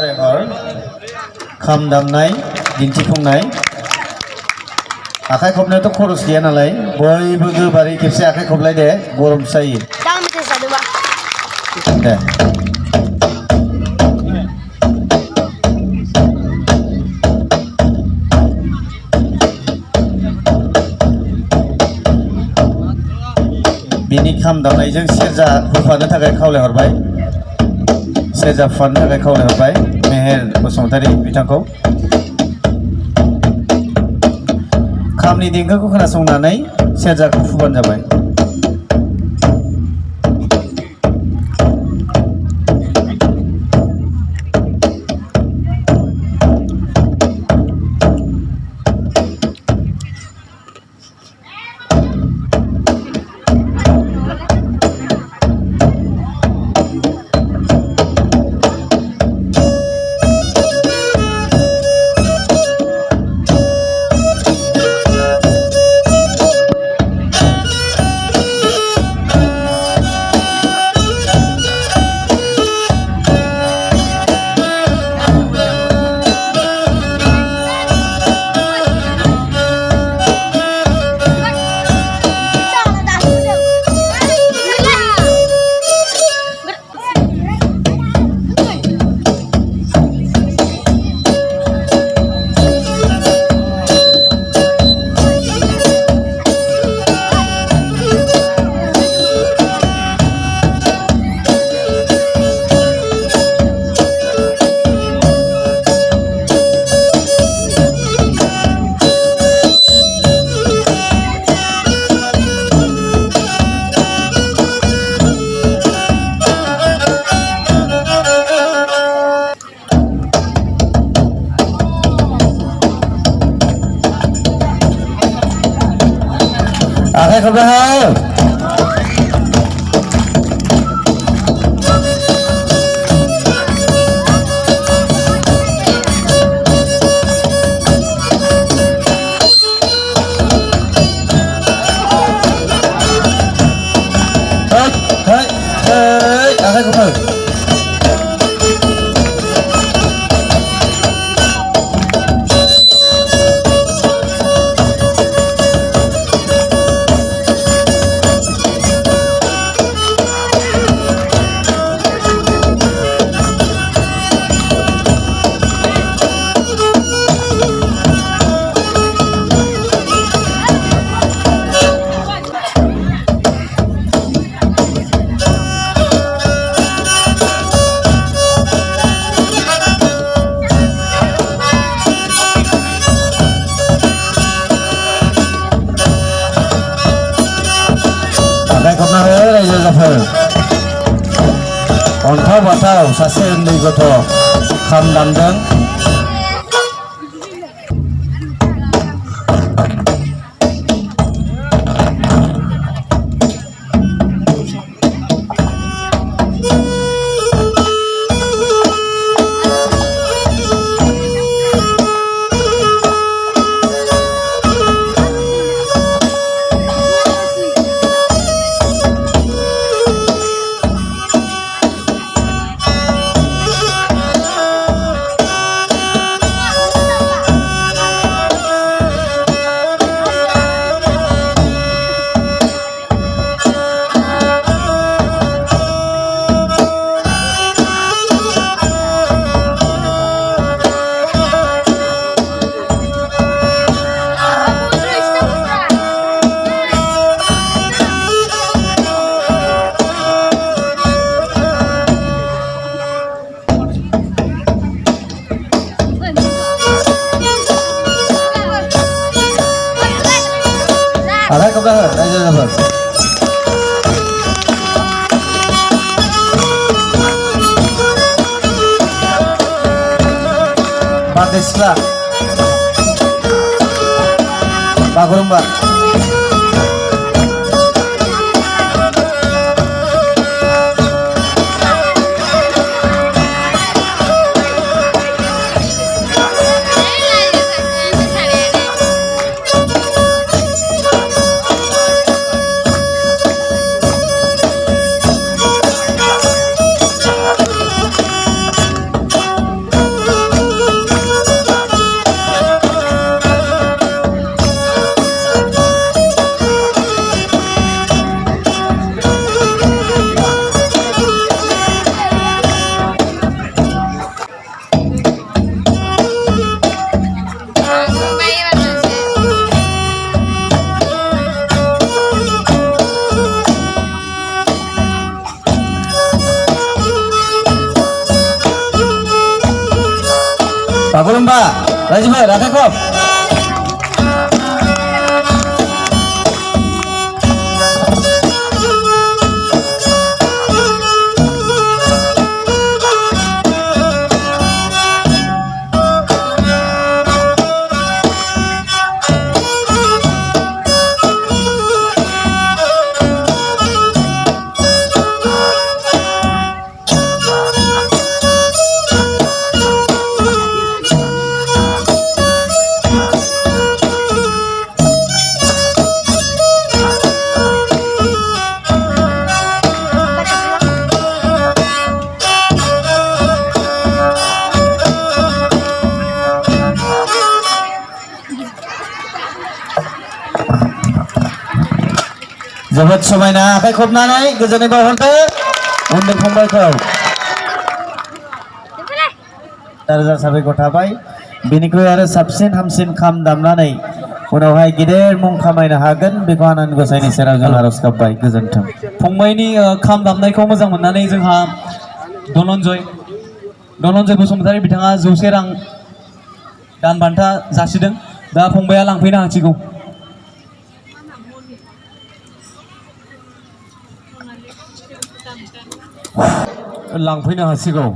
बरायहर खाम दामनाय दिन्थिफुंनाय आखाइ खबनायाथ' खरस गैया नालाय बयबो गोबारै खेबसे आखाइ खबलाय दे गरम जायो दे बिनि खाम दामनायजों सेरजा होफानो थाखाय खावलायहरबाय सेरजा हुफानो थाखाय खावलायहरबाय मेहेर बसुमतारी बिथांखौ खामनि देंखोखौ खोनासंनानै सेरजाखौ हुबानो जाबाय आखाइ खबना हो आखाइ खबना रायजो राजाफोर अन्थाव बाथाव सासे उन्दै गथ' खाम दामदों आखाइ खबना हो रायजो राजाफोर बारदै सिख्ला बागुरुम्बा बागुरुम्बा रायजोफोर आखाइ खब जोबोद समायना आखाइ खबनानै गोजोननाय बावहरदो उन्दै फंबायखौ रोजा साबायखर थाबाय बेनिख्रुइ आरो साबसिन हामसिन खाम दामनानै उनावहाय गिदिर मुं खामायनो हागोन बेखौ आनान गसाइनि सेराव जों आरज गाबबाय गोजोन्थों फंबायनि खाम दामनायखौ मोजां मोननानै जोंहा धनन्जय बसुमतारी बिथाङा 100 रां दान बान्था जासिदों दा फंबाया लांफैनो हासिगौ लांफैनो हासिगौ